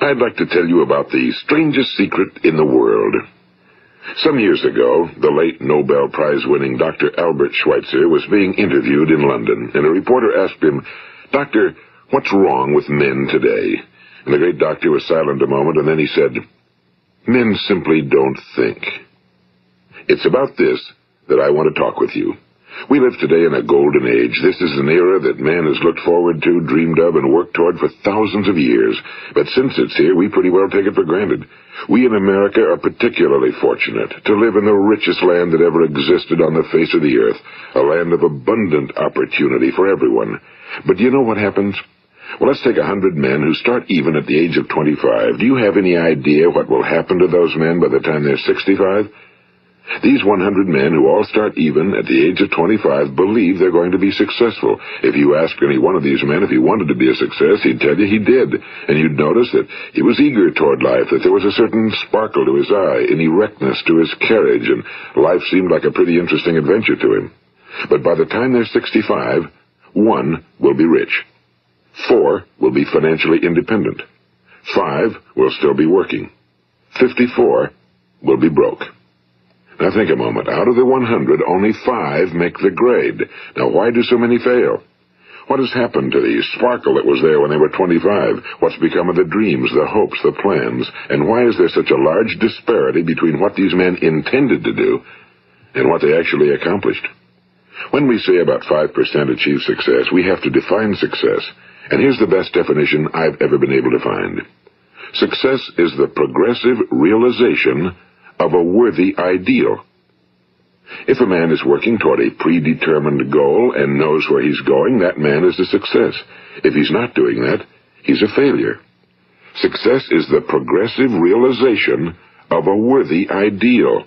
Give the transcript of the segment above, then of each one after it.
I'd like to tell you about the strangest secret in the world. Some years ago, the late Nobel Prize-winning Dr. Albert Schweitzer was being interviewed in London, and a reporter asked him, "Doctor, what's wrong with men today?" And the great doctor was silent a moment, and then he said, "Men simply don't think." It's about this that I want to talk with you. We live today in a golden age. This is an era that man has looked forward to, dreamed of, and worked toward for thousands of years. But since it's here, we pretty well take it for granted. We in America are particularly fortunate to live in the richest land that ever existed on the face of the earth, a land of abundant opportunity for everyone. But do you know what happens? Well, let's take 100 men who start even at the age of 25. Do you have any idea what will happen to those men by the time they're 65? These 100 men who all start even at the age of 25 believe they're going to be successful. If you ask any one of these men if he wanted to be a success, he'd tell you he did. And you'd notice that he was eager toward life, that there was a certain sparkle to his eye, an erectness to his carriage, and life seemed like a pretty interesting adventure to him. But by the time they're 65, 1 will be rich. 4 will be financially independent. 5 will still be working. 54 will be broke. Now think a moment. Out of the 100, only 5 make the grade. Now why do so many fail? What has happened to the sparkle that was there when they were 25? What's become of the dreams, the hopes, the plans? And why is there such a large disparity between what these men intended to do and what they actually accomplished? When we say about 5% achieve success, we have to define success. And here's the best definition I've ever been able to find. Success is the progressive realization of a worthy ideal. If a man is working toward a predetermined goal and knows where he's going, that man is a success. If he's not doing that, he's a failure. Success is the progressive realization of a worthy ideal.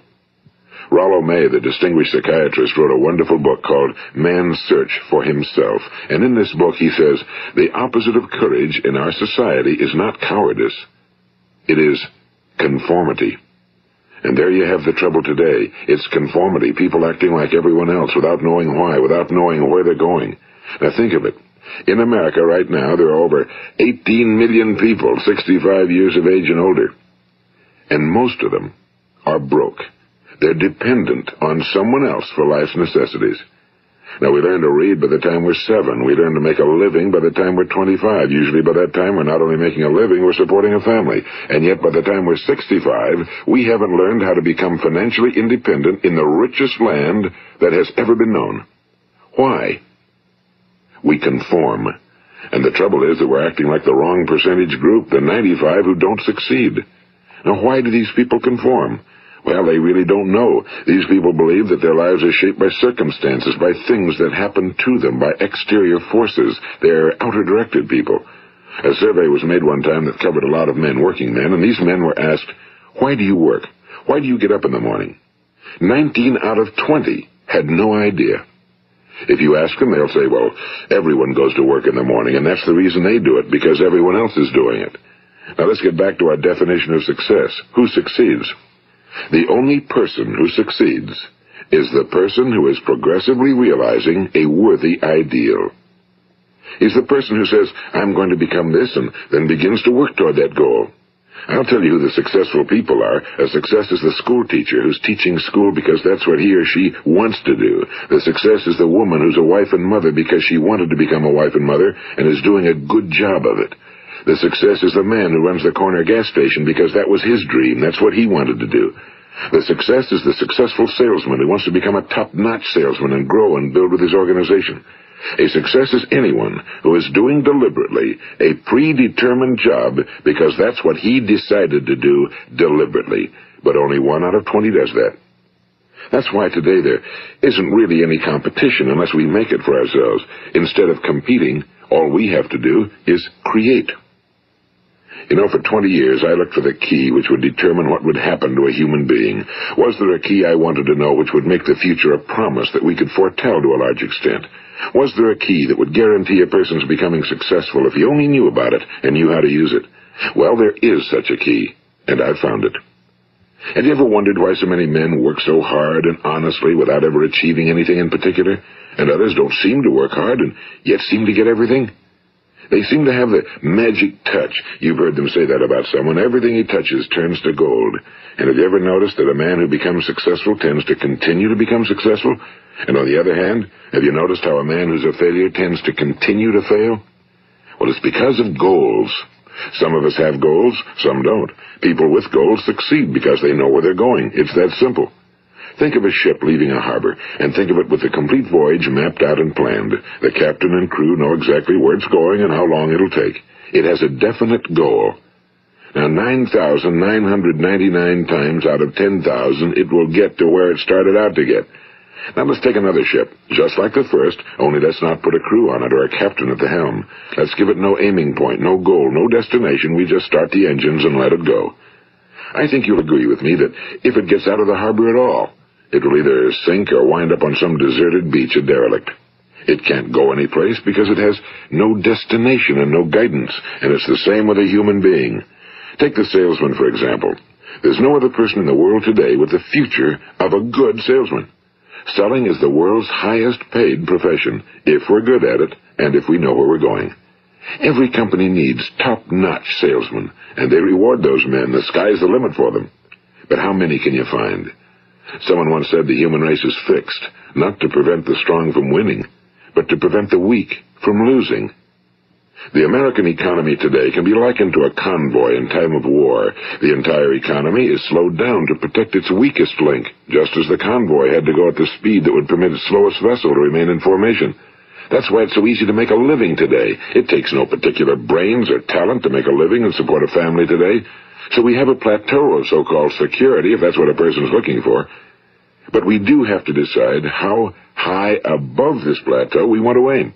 Rollo May, the distinguished psychiatrist, wrote a wonderful book called Man's Search for Himself. And in this book he says, the opposite of courage in our society is not cowardice. It is conformity. And there you have the trouble today. It's conformity, people acting like everyone else without knowing why, without knowing where they're going. Now think of it. In America right now, there are over 18 million people 65 years of age and older. And most of them are broke. They're dependent on someone else for life's necessities. Now, we learn to read by the time we're 7. We learn to make a living by the time we're 25. Usually by that time, we're not only making a living, we're supporting a family. And yet by the time we're 65, we haven't learned how to become financially independent in the richest land that has ever been known. Why? We conform. And the trouble is that we're acting like the wrong percentage group, the 95 who don't succeed. Now, why do these people conform? Well, they really don't know. These people believe that their lives are shaped by circumstances, by things that happen to them, by exterior forces. They're outer-directed people. A survey was made one time that covered a lot of men, working men, and these men were asked, "Why do you work? Why do you get up in the morning?" 19 out of 20 had no idea. If you ask them, they'll say, well, everyone goes to work in the morning, and that's the reason they do it, because everyone else is doing it. Now let's get back to our definition of success. Who succeeds? The only person who succeeds is the person who is progressively realizing a worthy ideal. He's the person who says, I'm going to become this, and then begins to work toward that goal. I'll tell you who the successful people are. A success is the school teacher who's teaching school because that's what he or she wants to do. The success is the woman who's a wife and mother because she wanted to become a wife and mother and is doing a good job of it. The success is the man who runs the corner gas station because that was his dream. That's what he wanted to do. The success is the successful salesman who wants to become a top-notch salesman and grow and build with his organization. A success is anyone who is doing deliberately a predetermined job because that's what he decided to do deliberately. But only 1 out of 20 does that. That's why today there isn't really any competition unless we make it for ourselves. Instead of competing, all we have to do is create. You know, for 20 years I looked for the key which would determine what would happen to a human being. Was there a key I wanted to know which would make the future a promise that we could foretell to a large extent? Was there a key that would guarantee a person's becoming successful if he only knew about it and knew how to use it? Well, there is such a key, and I've found it. Have you ever wondered why so many men work so hard and honestly without ever achieving anything in particular, and others don't seem to work hard and yet seem to get everything? They seem to have the magic touch. You've heard them say that about someone. Everything he touches turns to gold. And have you ever noticed that a man who becomes successful tends to continue to become successful? And on the other hand, have you noticed how a man who's a failure tends to continue to fail? Well, it's because of goals. Some of us have goals, some don't. People with goals succeed because they know where they're going. It's that simple. Think of a ship leaving a harbor, and think of it with the complete voyage mapped out and planned. The captain and crew know exactly where it's going and how long it'll take. It has a definite goal. Now, 9,999 times out of 10,000, it will get to where it started out to get. Now, let's take another ship, just like the first, only let's not put a crew on it or a captain at the helm. Let's give it no aiming point, no goal, no destination. We just start the engines and let it go. I think you'll agree with me that if it gets out of the harbor at all, it will either sink or wind up on some deserted beach, a derelict. It can't go anyplace because it has no destination and no guidance, and it's the same with a human being. Take the salesman, for example. There's no other person in the world today with the future of a good salesman. Selling is the world's highest-paid profession, if we're good at it and if we know where we're going. Every company needs top-notch salesmen, and they reward those men. The sky's the limit for them. But how many can you find? Someone once said the human race is fixed, not to prevent the strong from winning, but to prevent the weak from losing. The American economy today can be likened to a convoy in time of war. The entire economy is slowed down to protect its weakest link, just as the convoy had to go at the speed that would permit its slowest vessel to remain in formation. That's why it's so easy to make a living today. It takes no particular brains or talent to make a living and support a family today. So we have a plateau of so-called security, if that's what a person's looking for. But we do have to decide how high above this plateau we want to aim.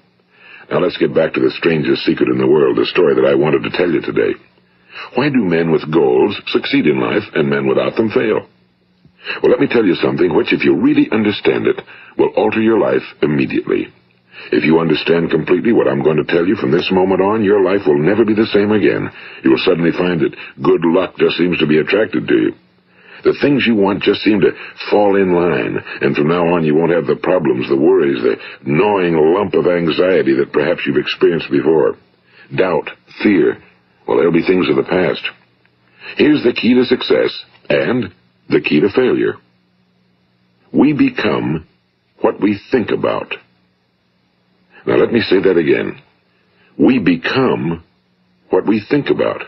Now let's get back to the strangest secret in the world, the story that I wanted to tell you today. Why do men with goals succeed in life and men without them fail? Well, let me tell you something which, if you really understand it, will alter your life immediately. If you understand completely what I'm going to tell you from this moment on, your life will never be the same again. You will suddenly find that good luck just seems to be attracted to you. The things you want just seem to fall in line, and from now on you won't have the problems, the worries, the gnawing lump of anxiety that perhaps you've experienced before. Doubt, fear, well, they'll be things of the past. Here's the key to success and the key to failure. We become what we think about. Now let me say that again. We become what we think about.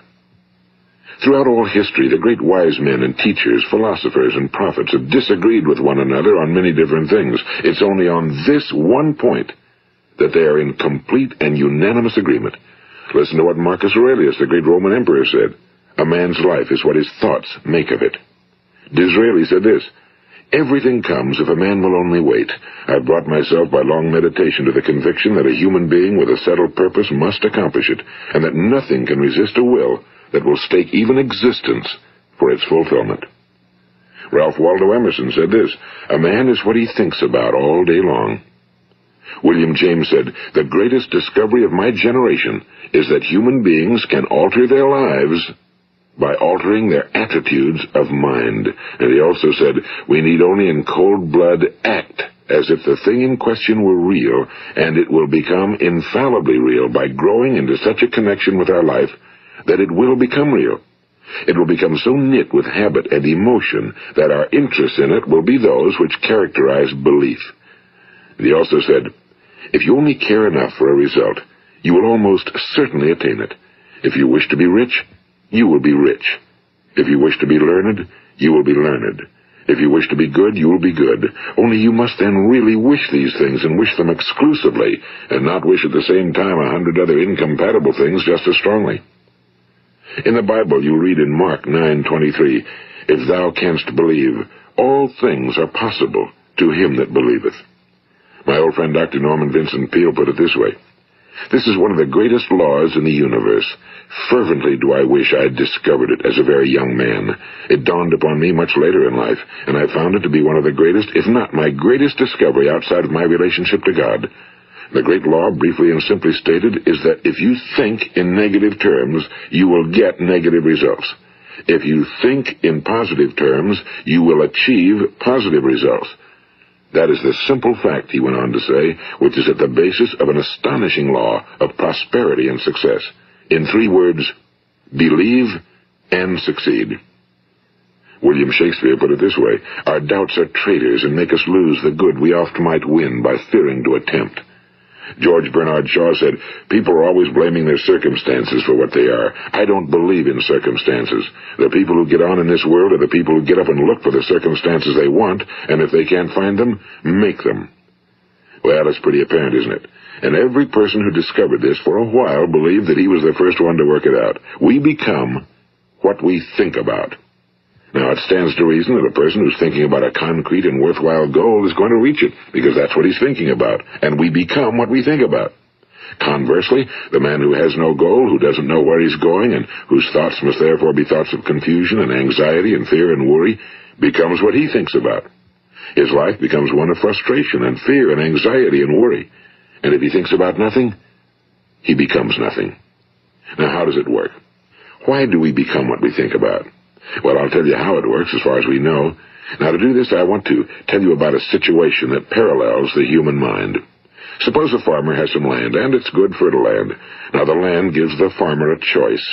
Throughout all history, the great wise men and teachers, philosophers and prophets have disagreed with one another on many different things. It's only on this one point that they are in complete and unanimous agreement. Listen to what Marcus Aurelius, the great Roman emperor, said. A man's life is what his thoughts make of it. Disraeli said this, everything comes if a man will only wait. I've brought myself by long meditation to the conviction that a human being with a settled purpose must accomplish it, and that nothing can resist a will that will stake even existence for its fulfillment. Ralph Waldo Emerson said this, a man is what he thinks about all day long. William James said, the greatest discovery of my generation is that human beings can alter their lives by altering their attitudes of mind. And he also said, we need only in cold blood act as if the thing in question were real, and it will become infallibly real by growing into such a connection with our life that it will become real. It will become so knit with habit and emotion that our interest in it will be those which characterize belief. And he also said, if you only care enough for a result, you will almost certainly attain it. If you wish to be rich, you will be rich. If you wish to be learned, you will be learned. If you wish to be good, you will be good. Only you must then really wish these things and wish them exclusively, and not wish at the same time 100 other incompatible things just as strongly. In the Bible, you read in Mark 9:23, if thou canst believe, all things are possible to him that believeth. My old friend Dr. Norman Vincent Peale put it this way, this is one of the greatest laws in the universe. Fervently do I wish I had discovered it as a very young man. It dawned upon me much later in life, and I found it to be one of the greatest, if not my greatest discovery outside of my relationship to God. The great law, briefly and simply stated, is that if you think in negative terms, you will get negative results. If you think in positive terms, you will achieve positive results. That is the simple fact, he went on to say, which is at the basis of an astonishing law of prosperity and success. In 3 words, believe and succeed. William Shakespeare put it this way, our doubts are traitors and make us lose the good we oft might win by fearing to attempt. George Bernard Shaw said, people are always blaming their circumstances for what they are. I don't believe in circumstances. The people who get on in this world are the people who get up and look for the circumstances they want, and if they can't find them, make them. Well, it's pretty apparent, isn't it? And every person who discovered this for a while believed that he was the first one to work it out. We become what we think about. Now, it stands to reason that a person who's thinking about a concrete and worthwhile goal is going to reach it, because that's what he's thinking about, and we become what we think about. Conversely, the man who has no goal, who doesn't know where he's going, and whose thoughts must therefore be thoughts of confusion and anxiety and fear and worry, becomes what he thinks about. His life becomes one of frustration and fear and anxiety and worry. And if he thinks about nothing, he becomes nothing. Now, how does it work? Why do we become what we think about? Well, I'll tell you how it works as far as we know. Now, to do this, I want to tell you about a situation that parallels the human mind. Suppose a farmer has some land, and it's good fertile land. Now, the land gives the farmer a choice.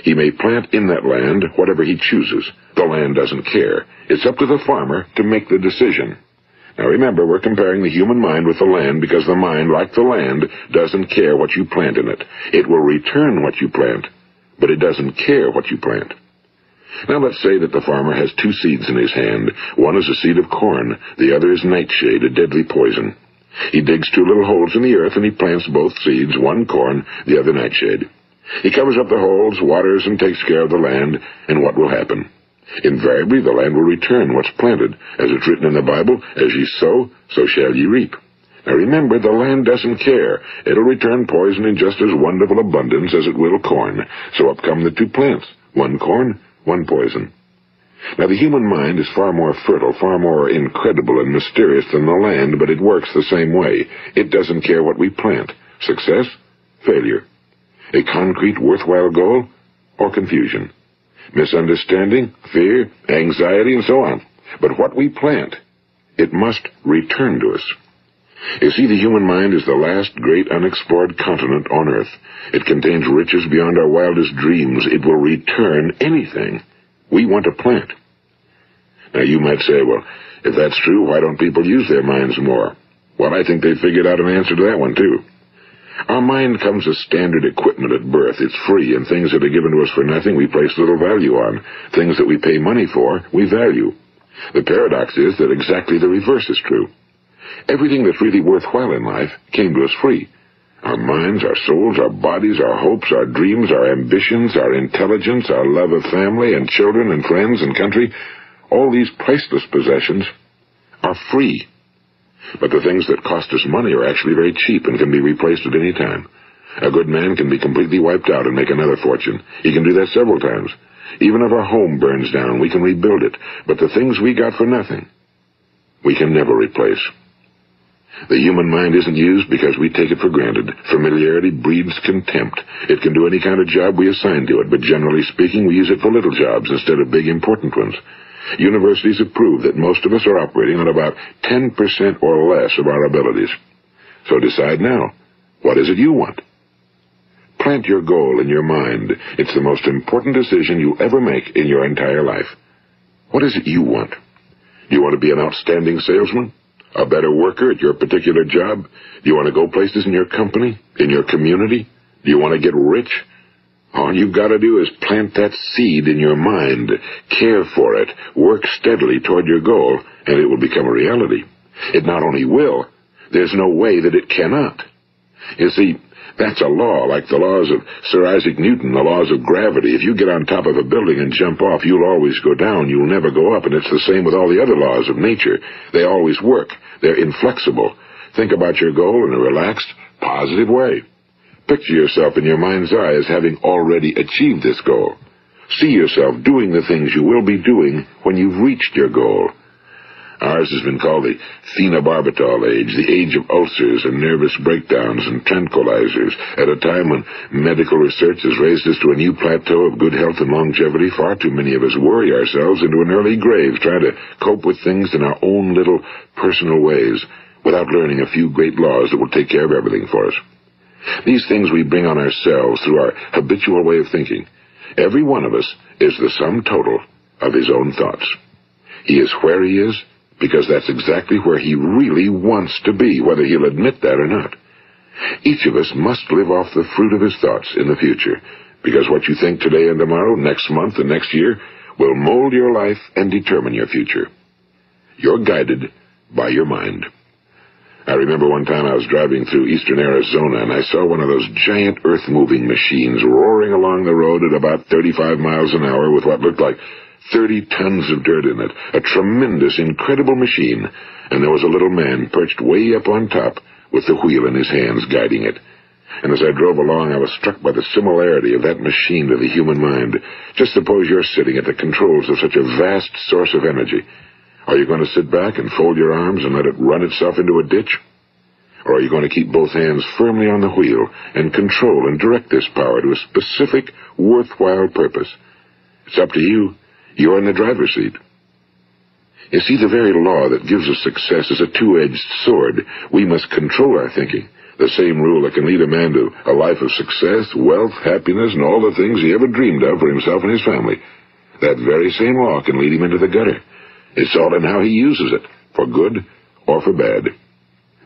He may plant in that land whatever he chooses. The land doesn't care. It's up to the farmer to make the decision. Now, remember, we're comparing the human mind with the land because the mind, like the land, doesn't care what you plant in it. It will return what you plant, but it doesn't care what you plant. Now let's say that the farmer has 2 seeds in his hand. One is a seed of corn, the other is nightshade, a deadly poison. He digs 2 little holes in the earth and he plants both seeds, one corn, the other nightshade. He covers up the holes, waters, and takes care of the land, and what will happen? Invariably the land will return what's planted. As it's written in the Bible, as ye sow, so shall ye reap. Now remember, the land doesn't care. It'll return poison in just as wonderful abundance as it will corn. So up come the 2 plants, one corn, one poison. Now, the human mind is far more fertile, far more incredible and mysterious than the land, but it works the same way. It doesn't care what we plant. Success, failure. A concrete, worthwhile goal, or confusion. Misunderstanding, fear, anxiety, and so on. But what we plant, it must return to us. You see, the human mind is the last great unexplored continent on Earth. It contains riches beyond our wildest dreams. It will return anything we want to plant. Now, you might say, well, if that's true, why don't people use their minds more? Well, I think they figured out an answer to that one, too. Our mind comes as standard equipment at birth. It's free, and things that are given to us for nothing we place little value on. Things that we pay money for, we value. The paradox is that exactly the reverse is true. Everything that's really worthwhile in life came to us free. Our minds, our souls, our bodies, our hopes, our dreams, our ambitions, our intelligence, our love of family and children and friends and country, all these priceless possessions are free. But the things that cost us money are actually very cheap and can be replaced at any time. A good man can be completely wiped out and make another fortune. He can do that several times. Even if our home burns down, we can rebuild it. But the things we got for nothing, we can never replace. The human mind isn't used because we take it for granted. Familiarity breeds contempt. It can do any kind of job we assign to it, but generally speaking, we use it for little jobs instead of big, important ones. Universities have proved that most of us are operating on about 10% or less of our abilities. So decide now, what is it you want? Plant your goal in your mind. It's the most important decision you'll ever make in your entire life. What is it you want? Do you want to be an outstanding salesman? A better worker at your particular job? Do you want to go places in your company? In your community? Do you want to get rich? All you've got to do is plant that seed in your mind, care for it, work steadily toward your goal, and it will become a reality. It not only will, there's no way that it cannot. You see, that's a law, like the laws of Sir Isaac Newton, the laws of gravity. If you get on top of a building and jump off, you'll always go down. You'll never go up, and it's the same with all the other laws of nature. They always work. They're inflexible. Think about your goal in a relaxed, positive way. Picture yourself in your mind's eye as having already achieved this goal. See yourself doing the things you will be doing when you've reached your goal. Ours has been called the phenobarbital age, the age of ulcers and nervous breakdowns and tranquilizers. At a time when medical research has raised us to a new plateau of good health and longevity, far too many of us worry ourselves into an early grave trying to cope with things in our own little personal ways without learning a few great laws that will take care of everything for us. These things we bring on ourselves through our habitual way of thinking. Every one of us is the sum total of his own thoughts. He is where he is because that's exactly where he really wants to be, whether he'll admit that or not. Each of us must live off the fruit of his thoughts in the future, because what you think today and tomorrow, next month and next year, will mold your life and determine your future. You're guided by your mind. I remember one time I was driving through eastern Arizona, and I saw one of those giant earth-moving machines roaring along the road at about 35 miles an hour with what looked like 30 tons of dirt in it. A tremendous, incredible machine, and there was a little man perched way up on top with the wheel in his hands guiding it. And as I drove along, I was struck by the similarity of that machine to the human mind. Just suppose you're sitting at the controls of such a vast source of energy. Are you going to sit back and fold your arms and let it run itself into a ditch? Or are you going to keep both hands firmly on the wheel and control and direct this power to a specific, worthwhile purpose? It's up to you. You're in the driver's seat. You see, the very law that gives us success is a two-edged sword. We must control our thinking. The same rule that can lead a man to a life of success, wealth, happiness, and all the things he ever dreamed of for himself and his family. That very same law can lead him into the gutter. It's all in how he uses it, for good or for bad.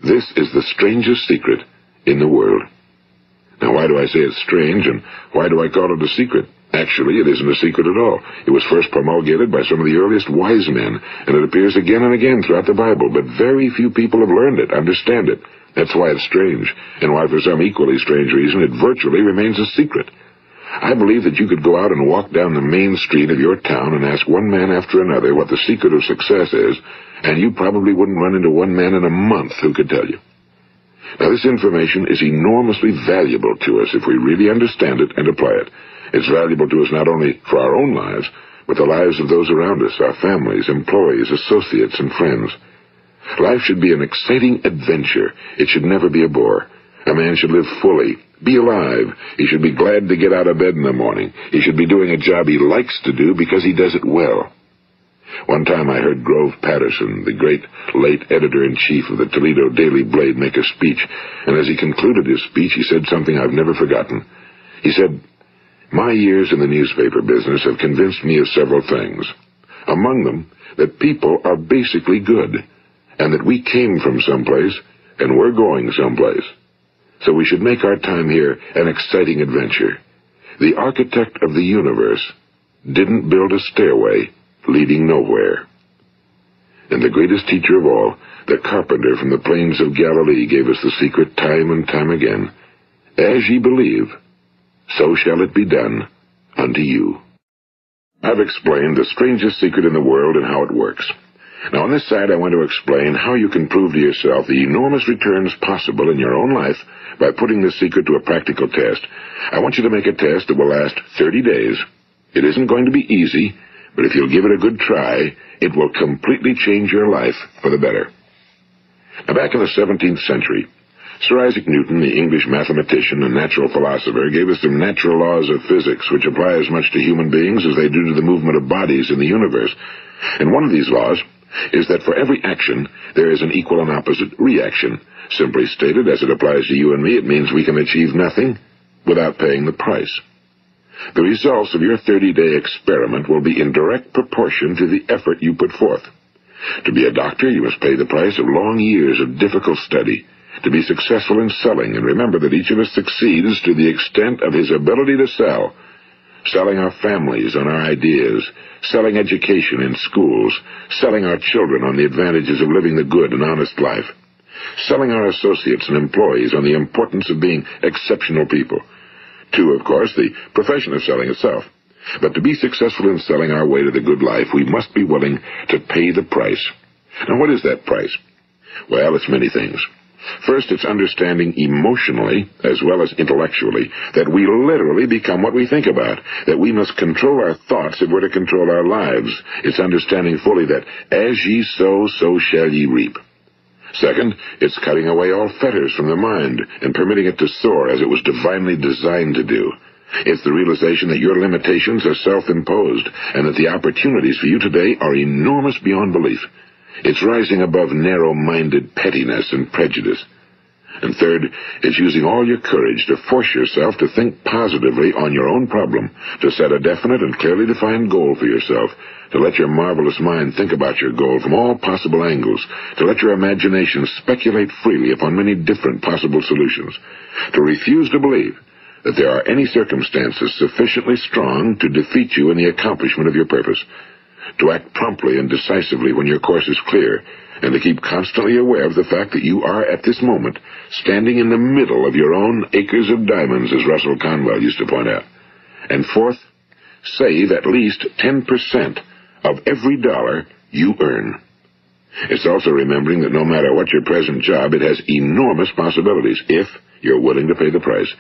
This is the strangest secret in the world. Now, why do I say it's strange, and why do I call it a secret? Actually, it isn't a secret at all. It was first promulgated by some of the earliest wise men, and it appears again and again throughout the Bible, but very few people have learned it, understand it. That's why it's strange, and why for some equally strange reason it virtually remains a secret. I believe that you could go out and walk down the main street of your town and ask one man after another what the secret of success is, and you probably wouldn't run into one man in a month who could tell you. Now, this information is enormously valuable to us if we really understand it and apply it. It's valuable to us not only for our own lives, but the lives of those around us, our families, employees, associates, and friends. Life should be an exciting adventure. It should never be a bore. A man should live fully, be alive. He should be glad to get out of bed in the morning. He should be doing a job he likes to do because he does it well. One time I heard Grove Patterson, the great late editor-in-chief of the Toledo Daily Blade, make a speech, and as he concluded his speech, he said something I've never forgotten. He said, "My years in the newspaper business have convinced me of several things. Among them, that people are basically good, and that we came from someplace, and we're going someplace. So we should make our time here an exciting adventure. The architect of the universe didn't build a stairway leading nowhere." And the greatest teacher of all, the carpenter from the plains of Galilee, gave us the secret time and time again. As ye believe, so shall it be done unto you. I've explained the strangest secret in the world and how it works. Now, on this side, I want to explain how you can prove to yourself the enormous returns possible in your own life by putting this secret to a practical test. I want you to make a test that will last 30 days. It isn't going to be easy, but if you'll give it a good try, it will completely change your life for the better. Now, back in the 17th century, Sir Isaac Newton, the English mathematician and natural philosopher, gave us some natural laws of physics which apply as much to human beings as they do to the movement of bodies in the universe. And one of these laws is that for every action, there is an equal and opposite reaction. Simply stated, as it applies to you and me, it means we can achieve nothing without paying the price. The results of your 30-day experiment will be in direct proportion to the effort you put forth. To be a doctor, you must pay the price of long years of difficult study. To be successful in selling, and remember that each of us succeeds to the extent of his ability to sell. Selling our families on our ideas, selling education in schools, selling our children on the advantages of living the good and honest life, selling our associates and employees on the importance of being exceptional people. To, of course, the profession of selling itself. But to be successful in selling our way to the good life, we must be willing to pay the price. Now, what is that price? Well, it's many things. First, it's understanding emotionally, as well as intellectually, that we literally become what we think about, that we must control our thoughts if we're to control our lives. It's understanding fully that as ye sow, so shall ye reap. Second, it's cutting away all fetters from the mind and permitting it to soar as it was divinely designed to do. It's the realization that your limitations are self-imposed and that the opportunities for you today are enormous beyond belief. It's rising above narrow-minded pettiness and prejudice. And third, it's using all your courage to force yourself to think positively on your own problem, to set a definite and clearly defined goal for yourself, to let your marvelous mind think about your goal from all possible angles, to let your imagination speculate freely upon many different possible solutions, to refuse to believe that there are any circumstances sufficiently strong to defeat you in the accomplishment of your purpose, to act promptly and decisively when your course is clear, and to keep constantly aware of the fact that you are, at this moment, standing in the middle of your own acres of diamonds, as Russell Conwell used to point out. And fourth, save at least 10% of every dollar you earn. It's also remembering that no matter what your present job, it has enormous possibilities, if you're willing to pay the price.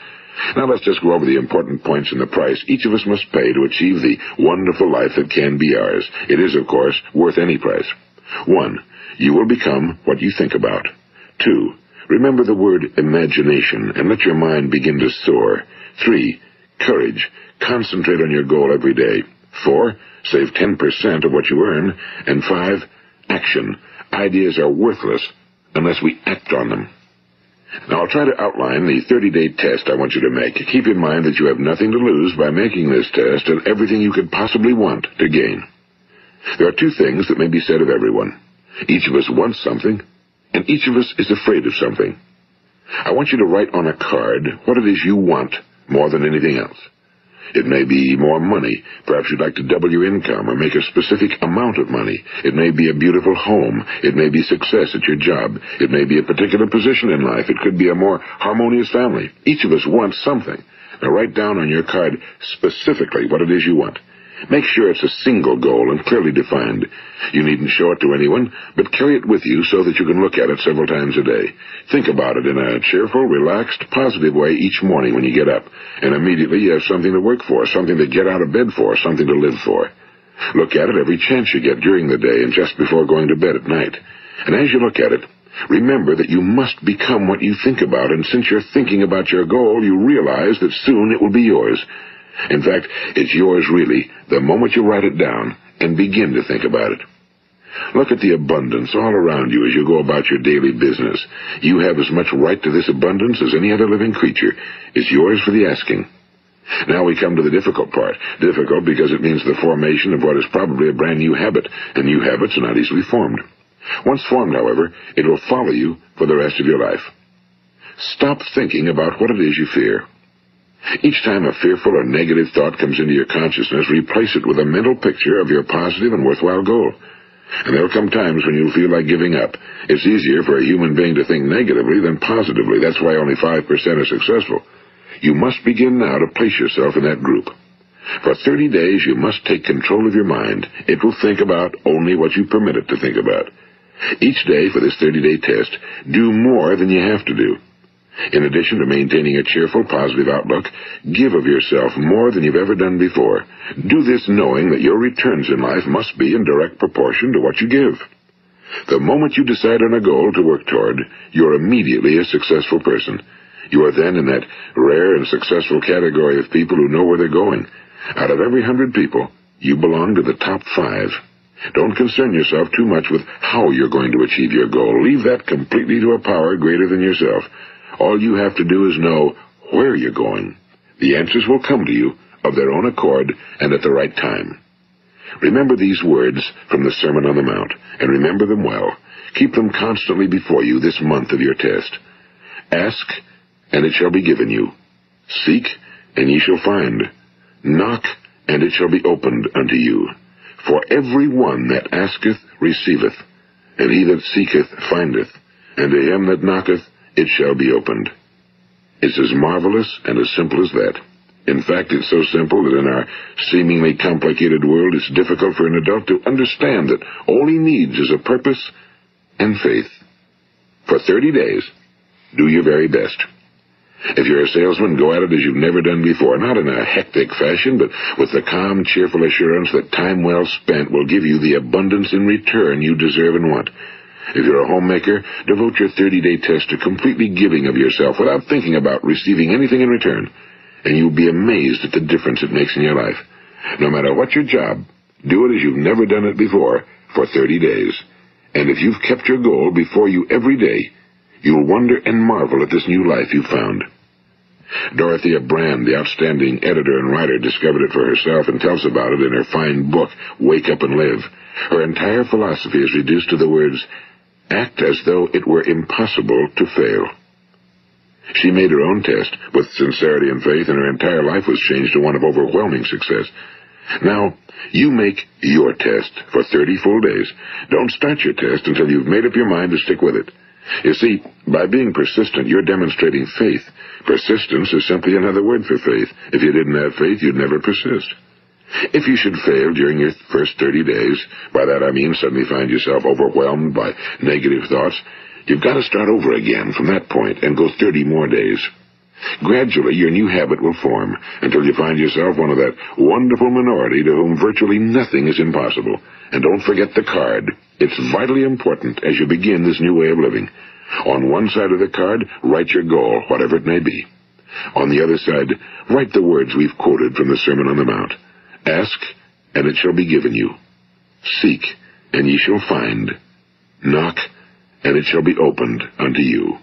Now let's just go over the important points in the price each of us must pay to achieve the wonderful life that can be ours. It is, of course, worth any price. 1. You will become what you think about. 2. Remember the word imagination and let your mind begin to soar. 3. Courage. Concentrate on your goal every day. 4. Save 10% of what you earn. And 5. Action. Ideas are worthless unless we act on them. Now, I'll try to outline the 30-day test I want you to make. Keep in mind that you have nothing to lose by making this test and everything you could possibly want to gain. There are two things that may be said of everyone. Each of us wants something, and each of us is afraid of something. I want you to write on a card what it is you want more than anything else. It may be more money. Perhaps you'd like to double your income or make a specific amount of money. It may be a beautiful home. It may be success at your job. It may be a particular position in life. It could be a more harmonious family. Each of us wants something. Now write down on your card specifically what it is you want. Make sure it's a single goal and clearly defined. You needn't show it to anyone, but carry it with you so that you can look at it several times a day. Think about it in a cheerful, relaxed, positive way each morning when you get up, and immediately you have something to work for, something to get out of bed for, something to live for. Look at it every chance you get during the day and just before going to bed at night. And as you look at it, remember that you must become what you think about, and since you're thinking about your goal, you realize that soon it will be yours. In fact, it's yours really the moment you write it down and begin to think about it. Look at the abundance all around you as you go about your daily business. You have as much right to this abundance as any other living creature. It's yours for the asking. Now we come to the difficult part. Difficult because it means the formation of what is probably a brand new habit, and new habits are not easily formed. Once formed, however, it will follow you for the rest of your life. Stop thinking about what it is you fear. Each time a fearful or negative thought comes into your consciousness, replace it with a mental picture of your positive and worthwhile goal. And there will come times when you'll feel like giving up. It's easier for a human being to think negatively than positively. That's why only 5% are successful. You must begin now to place yourself in that group. For 30 days, you must take control of your mind. It will think about only what you permit it to think about. Each day for this 30-day test, do more than you have to do. In addition to maintaining a cheerful, positive outlook, give of yourself more than you've ever done before. Do this knowing that your returns in life must be in direct proportion to what you give. The moment you decide on a goal to work toward, you're immediately a successful person. You are then in that rare and successful category of people who know where they're going. Out of every 100 people, you belong to the top 5. Don't concern yourself too much with how you're going to achieve your goal. Leave that completely to a power greater than yourself. All you have to do is know where you're going. The answers will come to you of their own accord and at the right time. Remember these words from the Sermon on the Mount, and remember them well. Keep them constantly before you this month of your test. Ask, and it shall be given you. Seek, and ye shall find. Knock, and it shall be opened unto you. For every one that asketh receiveth, and he that seeketh findeth, and to him that knocketh it shall be opened. It's as marvelous and as simple as that. In fact, it's so simple that in our seemingly complicated world, it's difficult for an adult to understand that all he needs is a purpose and faith. For 30 days, Do your very best. If you're a salesman, go at it as you've never done before, not in a hectic fashion, but with the calm, cheerful assurance that time well spent will give you the abundance in return you deserve and want. If you're a homemaker, devote your 30-day test to completely giving of yourself without thinking about receiving anything in return, and you'll be amazed at the difference it makes in your life. No matter what your job, do it as you've never done it before for 30 days. And if you've kept your goal before you every day, you'll wonder and marvel at this new life you've found. Dorothea Brand, the outstanding editor and writer, discovered it for herself and tells about it in her fine book, Wake Up and Live. Her entire philosophy is reduced to the words, act as though it were impossible to fail. She made her own test with sincerity and faith, and her entire life was changed to one of overwhelming success. Now, you make your test for 30 full days. Don't start your test until you've made up your mind to stick with it. You see, by being persistent, you're demonstrating faith. Persistence is simply another word for faith. If you didn't have faith, you'd never persist. If you should fail during your first 30 days, by that I mean suddenly find yourself overwhelmed by negative thoughts, you've got to start over again from that point and go 30 more days. Gradually, your new habit will form until you find yourself one of that wonderful minority to whom virtually nothing is impossible. And don't forget the card. It's vitally important as you begin this new way of living. On one side of the card, write your goal, whatever it may be. On the other side, write the words we've quoted from the Sermon on the Mount. Ask, and it shall be given you. Seek, and ye shall find. Knock, and it shall be opened unto you.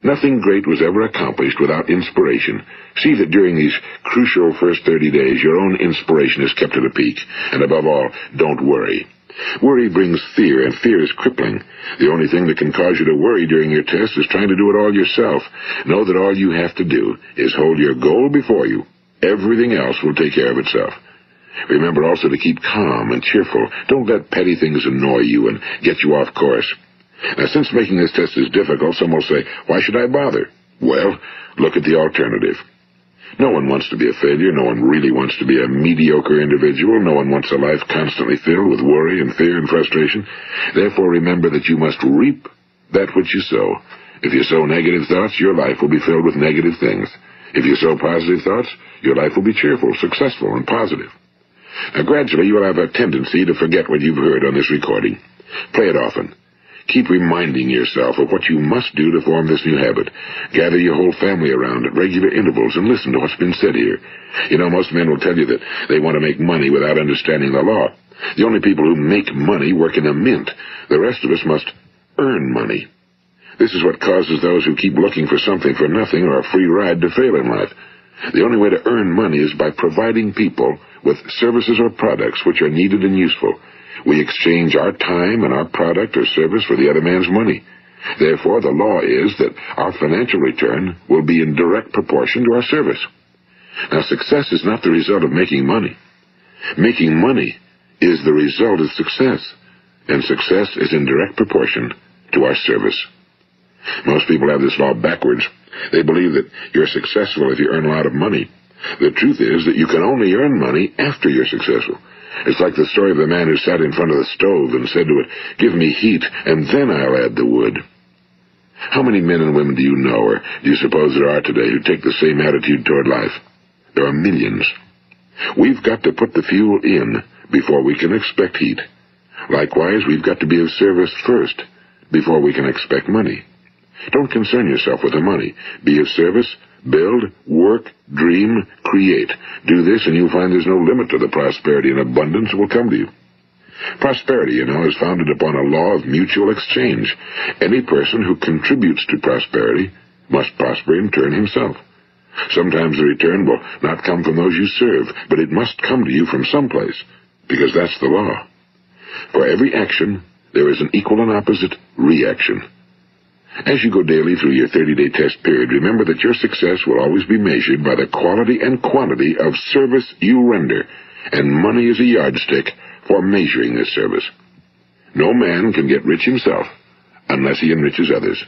Nothing great was ever accomplished without inspiration. See that during these crucial first 30 days, your own inspiration is kept at a peak. And above all, don't worry. Worry brings fear, and fear is crippling. The only thing that can cause you to worry during your test is trying to do it all yourself. Know that all you have to do is hold your goal before you. Everything else will take care of itself. Remember also to keep calm and cheerful. Don't let petty things annoy you and get you off course. Now, since making this test is difficult, some will say, why should I bother? Well, look at the alternative. No one wants to be a failure. No one really wants to be a mediocre individual. No one wants a life constantly filled with worry and fear and frustration. Therefore, remember that you must reap that which you sow. If you sow negative thoughts, your life will be filled with negative things. If you sow positive thoughts, your life will be cheerful, successful, and positive. Now, gradually, you will have a tendency to forget what you've heard on this recording. Play it often. Keep reminding yourself of what you must do to form this new habit. Gather your whole family around at regular intervals and listen to what's been said here. You know, most men will tell you that they want to make money without understanding the law. The only people who make money work in a mint. The rest of us must earn money. This is what causes those who keep looking for something for nothing or a free ride to fail in life. The only way to earn money is by providing people with services or products which are needed and useful. We exchange our time and our product or service for the other man's money. Therefore, the law is that our financial return will be in direct proportion to our service. Now, success is not the result of making money. Making money is the result of success, and success is in direct proportion to our service. Most people have this law backwards. They believe that you're successful if you earn a lot of money. The truth is that you can only earn money after you're successful. It's like the story of the man who sat in front of the stove and said to it, "Give me heat, and then I'll add the wood." How many men and women do you know, or do you suppose there are today, who take the same attitude toward life? There are millions. We've got to put the fuel in before we can expect heat. Likewise, we've got to be of service first before we can expect money. Don't concern yourself with the money. Be of service. Build, work, dream, create. Do this, and you'll find there's no limit to the prosperity and abundance that will come to you. Prosperity, you know, is founded upon a law of mutual exchange. Any person who contributes to prosperity must prosper in turn himself. Sometimes the return will not come from those you serve, but it must come to you from someplace, because that's the law. For every action, there is an equal and opposite reaction. As you go daily through your 30-day test period, remember that your success will always be measured by the quality and quantity of service you render, and money is a yardstick for measuring this service. No man can get rich himself unless he enriches others.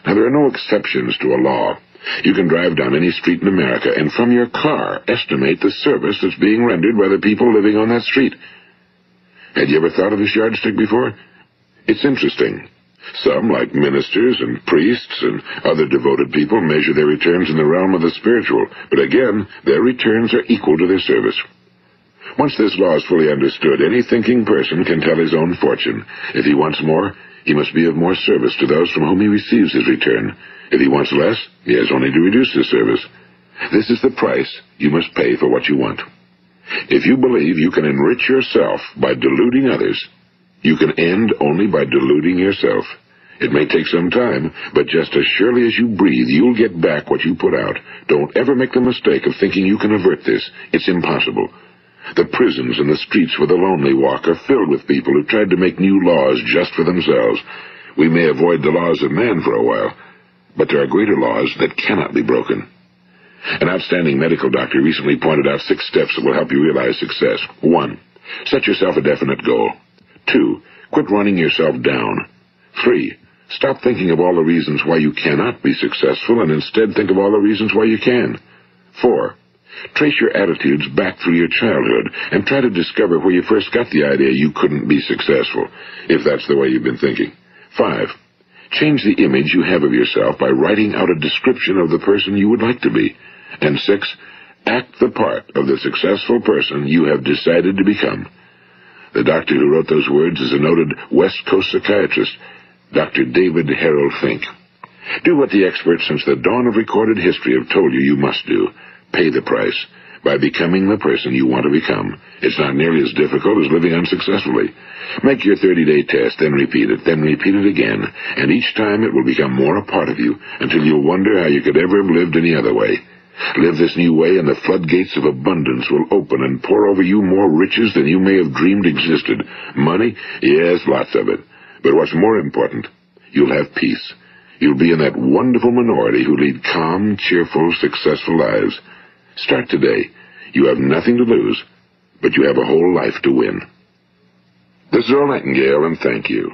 Now, there are no exceptions to a law. You can drive down any street in America and from your car estimate the service that's being rendered by the people living on that street. Had you ever thought of this yardstick before? It's interesting. Some, like ministers and priests and other devoted people, measure their returns in the realm of the spiritual, but again, their returns are equal to their service. Once this law is fully understood, any thinking person can tell his own fortune. If he wants more, he must be of more service to those from whom he receives his return. If he wants less, he has only to reduce his service. This is the price you must pay for what you want. If you believe you can enrich yourself by deluding others, you can end only by deluding yourself. It may take some time, but just as surely as you breathe, you'll get back what you put out. Don't ever make the mistake of thinking you can avert this. It's impossible. The prisons and the streets where the lonely walk are filled with people who tried to make new laws just for themselves. We may avoid the laws of man for a while, but there are greater laws that cannot be broken. An outstanding medical doctor recently pointed out 6 steps that will help you realize success. 1. Set yourself a definite goal. 2. Quit running yourself down. 3. Stop thinking of all the reasons why you cannot be successful and instead think of all the reasons why you can. 4. Trace your attitudes back through your childhood and try to discover where you first got the idea you couldn't be successful, if that's the way you've been thinking. 5. Change the image you have of yourself by writing out a description of the person you would like to be. And 6. Act the part of the successful person you have decided to become. The doctor who wrote those words is a noted West Coast psychiatrist, Dr. David Harold Fink. Do what the experts since the dawn of recorded history have told you must do. Pay the price by becoming the person you want to become. It's not nearly as difficult as living unsuccessfully. Make your 30-day test, then repeat it again, and each time it will become more a part of you until you'll wonder how you could ever have lived any other way. Live this new way, and the floodgates of abundance will open and pour over you more riches than you may have dreamed existed. Money? Yes, lots of it. But what's more important, you'll have peace. You'll be in that wonderful minority who lead calm, cheerful, successful lives. Start today. You have nothing to lose, but you have a whole life to win. This is Earl Nightingale, and thank you.